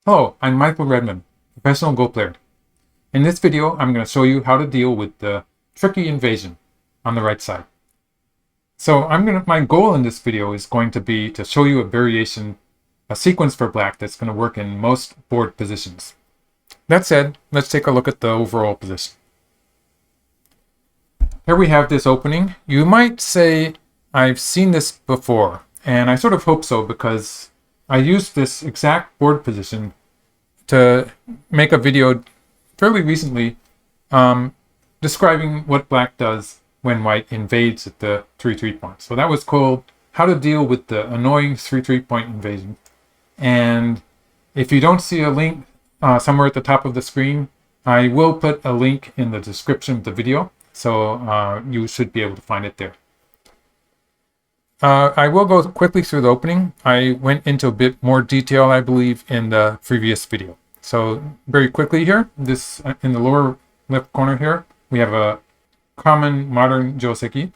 Hello, I'm Michael Redmond, professional Go player. In this video, I'm going to show you how to deal with the tricky invasion on the right side. So my goal in this video is going to be to show you a sequence for black that's going to work in most board positions. That said, let's take a look at the overall position. Here we have this opening. You might say, I've seen this before, and I sort of hope so because I used this exact board position to make a video fairly recently describing what black does when white invades at the 3-3 point. So that was called How to Deal with the Annoying 3-3 Point Invasion. And if you don't see a link somewhere at the top of the screen, I will put a link in the description of the video, so you should be able to find it there. I will go quickly through the opening. I went into a bit more detail, I believe, in the previous video. So very quickly here, this in the lower left corner here, we have a common modern joseki.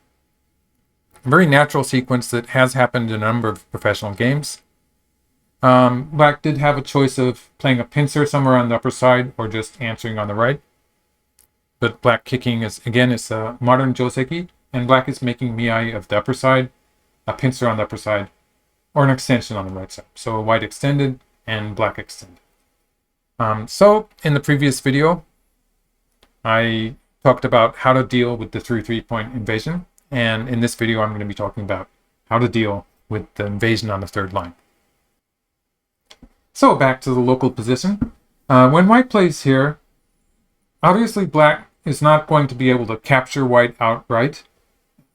A very natural sequence that has happened in a number of professional games. Black did have a choice of playing a pincer somewhere on the upper side or just answering on the right. But black kicking is, again, it's a modern joseki, and black is making miai of the upper side, a pincer on the upper side, or an extension on the right side. So white extended and black extended. So in the previous video, I talked about how to deal with the 3-3 point invasion. And in this video, I'm going to be talking about how to deal with the invasion on the third line. So back to the local position. When white plays here, obviously black is not going to be able to capture white outright.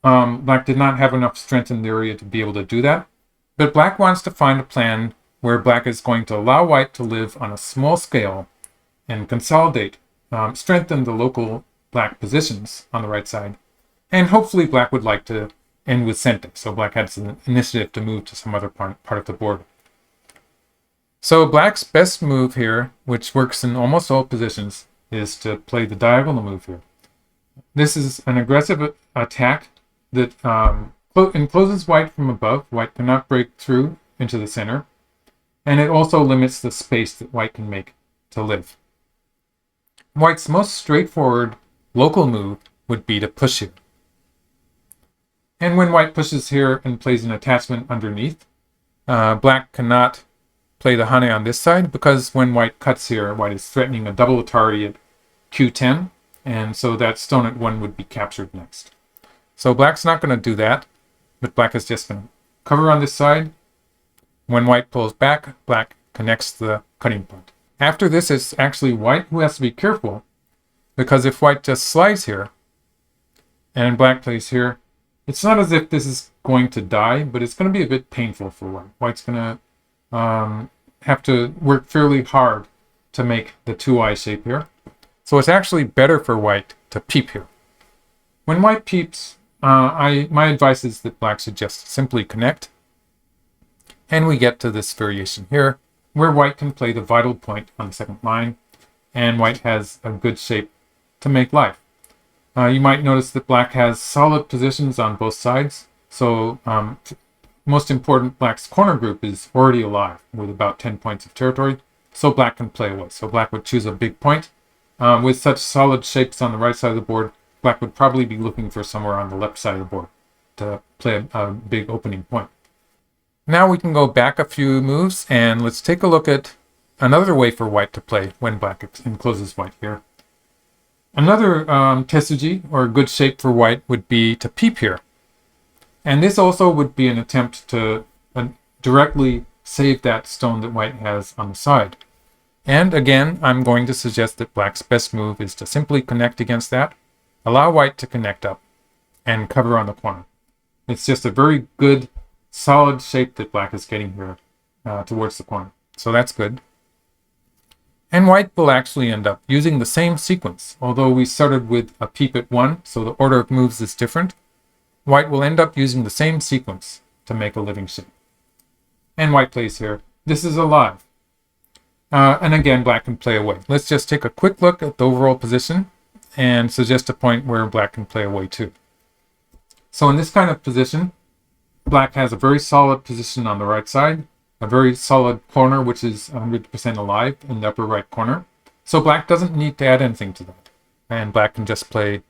Black did not have enough strength in the area to be able to do that. But black wants to find a plan where black is going to allow white to live on a small scale and consolidate, strengthen the local black positions on the right side. And hopefully black would like to end with sente, so black has an initiative to move to some other part of the board. So black's best move here, which works in almost all positions, is to play the diagonal move here. This is an aggressive attack that encloses white from above. White cannot break through into the center. And it also limits the space that white can make to live. White's most straightforward local move would be to push here. And when white pushes here and plays an attachment underneath, black cannot play the hane on this side because when white cuts here, white is threatening a double atari at Q10, and so that stone at 1 would be captured next. So black's not going to do that, but black is just going to cover on this side. When white pulls back, black connects the cutting point. After this, it's actually white who has to be careful, because if white just slides here, and black plays here, it's not as if this is going to die, but it's going to be a bit painful for white. White's going to have to work fairly hard to make the 2-eye shape here. So it's actually better for white to peep here. When white peeps, my advice is that black should just simply connect. And we get to this variation here, where white can play the vital point on the second line, and white has a good shape to make life. You might notice that black has solid positions on both sides, so most important, black's corner group is already alive with about 10 points of territory, so black can play away. So black would choose a big point. With such solid shapes on the right side of the board, black would probably be looking for somewhere on the left side of the board to play a big opening point. Now we can go back a few moves and let's take a look at another way for white to play when black encloses white here. Another tesuji, or good shape for white, would be to peep here. And this also would be an attempt to directly save that stone that white has on the side. And again, I'm going to suggest that black's best move is to simply connect against that, allow white to connect up, and cover on the corner. It's just a very good solid shape that black is getting here towards the corner. So that's good. And white will actually end up using the same sequence. Although we started with a peep at 1, so the order of moves is different, white will end up using the same sequence to make a living shape. And white plays here. This is alive. And again, black can play away. Let's just take a quick look at the overall position and suggest a point where black can play away too. So in this kind of position, black has a very solid position on the right side, a very solid corner which is 100% alive in the upper right corner. So black doesn't need to add anything to that. And black can just play,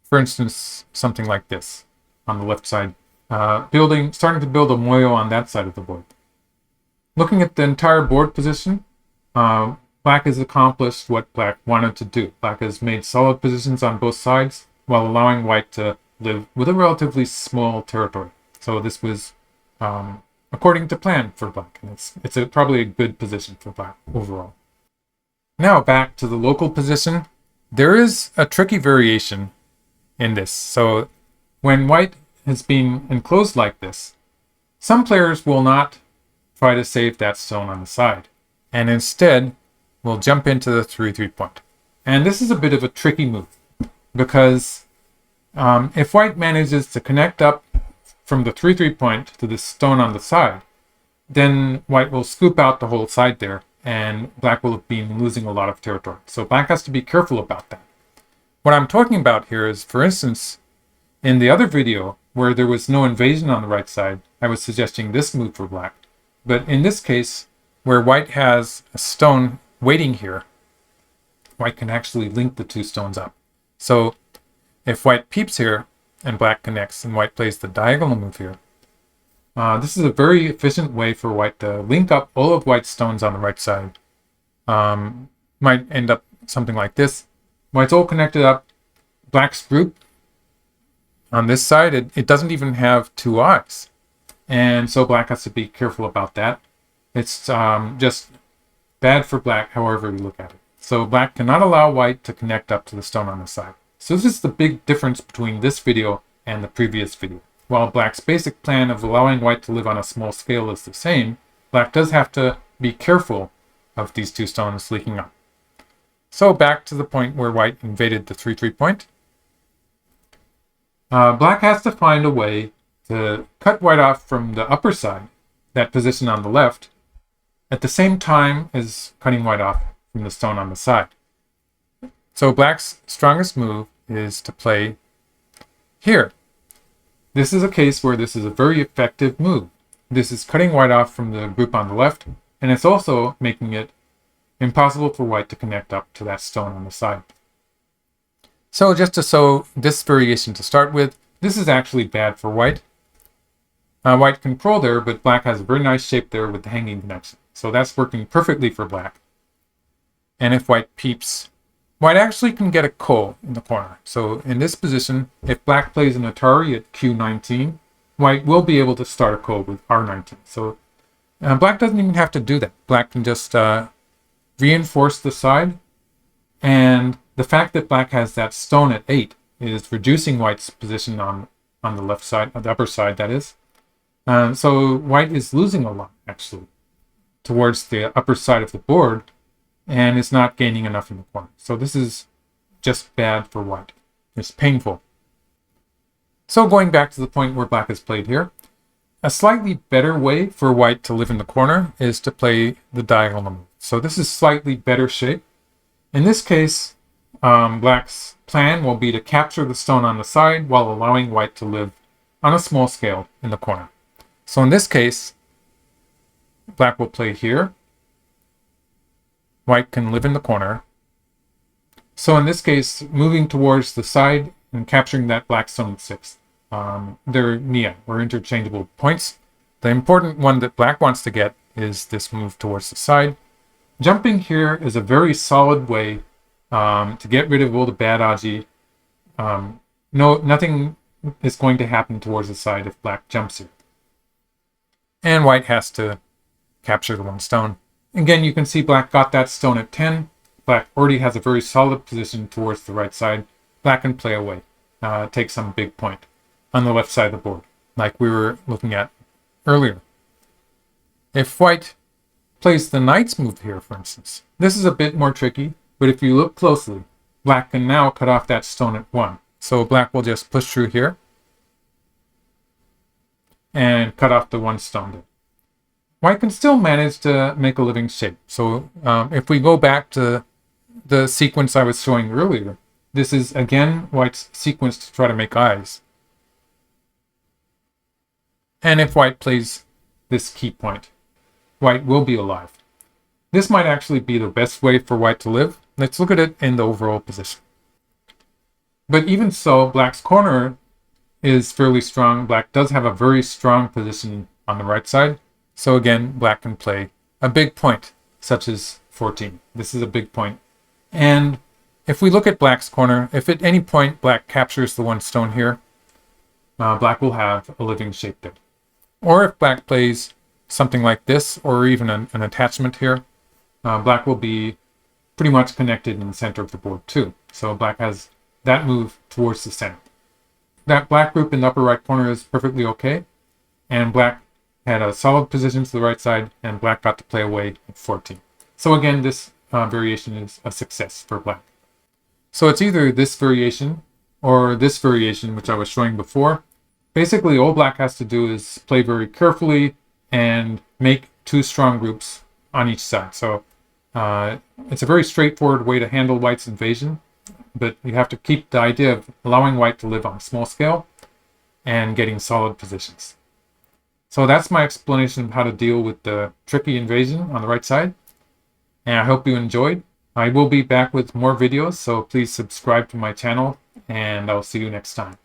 for instance, something like this on the left side, starting to build a moyo on that side of the board. Looking at the entire board position, black has accomplished what black wanted to do. Black has made solid positions on both sides while allowing white to live with a relatively small territory. So this was according to plan for black, and it's probably a good position for black overall. Now back to the local position. There is a tricky variation in this. So when white has been enclosed like this, some players will not try to save that stone on the side, and instead will jump into the 3-3 point. And this is a bit of a tricky move, because if white manages to connect up from the 3-3 point to the stone on the side, then white will scoop out the whole side there, and black will have been losing a lot of territory. So black has to be careful about that. What I'm talking about here is, for instance, in the other video where there was no invasion on the right side, I was suggesting this move for black. But in this case, where white has a stone waiting here, white can actually link the two stones up. So if white peeps here and black connects and white plays the diagonal move here, this is a very efficient way for white to link up all of white's stones on the right side. Might end up something like this. White's all connected up. Black's group on this side, it doesn't even have two eyes. And so black has to be careful about that. It's just bad for black, however we look at it. So black cannot allow white to connect up to the stone on the side. So this is the big difference between this video and the previous video. While black's basic plan of allowing white to live on a small scale is the same, black does have to be careful of these two stones leaking up. So back to the point where white invaded the 3-3 point. Black has to find a way to cut white off from the upper side, that position on the left, at the same time as cutting white off from the stone on the side. So black's strongest move is to play here. This is a case where this is a very effective move. This is cutting white off from the group on the left, and it's also making it impossible for white to connect up to that stone on the side. So just to show this variation to start with, this is actually bad for white. White control there, but black has a very nice shape there with the hanging connection. So that's working perfectly for black. And if white peeps, white actually can get a ko in the corner. So in this position, if black plays an Atari at Q19, white will be able to start a ko with R19. So black doesn't even have to do that. Black can just reinforce the side. And the fact that black has that stone at 8 is reducing white's position on the left side, the upper side, that is. So white is losing a lot, actually, towards the upper side of the board, and is not gaining enough in the corner. So this is just bad for white. It's painful. So going back to the point where black has played here, a slightly better way for white to live in the corner is to play the diagonal move. So this is slightly better shape. In this case, black's plan will be to capture the stone on the side while allowing white to live on a small scale in the corner. So in this case, black will play here. White can live in the corner. So in this case, moving towards the side and capturing that black stone at 6. They're Nia, or interchangeable points. The important one that black wants to get is this move towards the side. Jumping here is a very solid way to get rid of all the bad aji. Nothing is going to happen towards the side if black jumps here. And white has to capture the one stone. Again, you can see black got that stone at 10. Black already has a very solid position towards the right side. Black can play away, take some big point on the left side of the board, like we were looking at earlier. If white plays the knight's move here, for instance, this is a bit more tricky, but if you look closely, black can now cut off that stone at 1. So black will just push through here and cut off the one stone there. White can still manage to make a living shape. So if we go back to the sequence I was showing earlier, this is again white's sequence to try to make eyes. And if white plays this key point, white will be alive. This might actually be the best way for white to live. Let's look at it in the overall position. But even so, black's corner is fairly strong. Black does have a very strong position on the right side. So again, black can play a big point, such as 14. This is a big point. And if we look at black's corner, if at any point black captures the one stone here, black will have a living shape there. Or if black plays something like this, or even an attachment here, black will be pretty much connected in the center of the board too. So black has that move towards the center. That black group in the upper right corner is perfectly okay, and black had a solid position to the right side, and black got to play away at 14. So again, this variation is a success for black. So it's either this variation or this variation, which I was showing before. Basically, all black has to do is play very carefully and make two strong groups on each side. So it's a very straightforward way to handle white's invasion, but you have to keep the idea of allowing white to live on a small scale and getting solid positions. So that's my explanation of how to deal with the tricky invasion on the right side. And I hope you enjoyed. I will be back with more videos, so please subscribe to my channel, and I'll see you next time.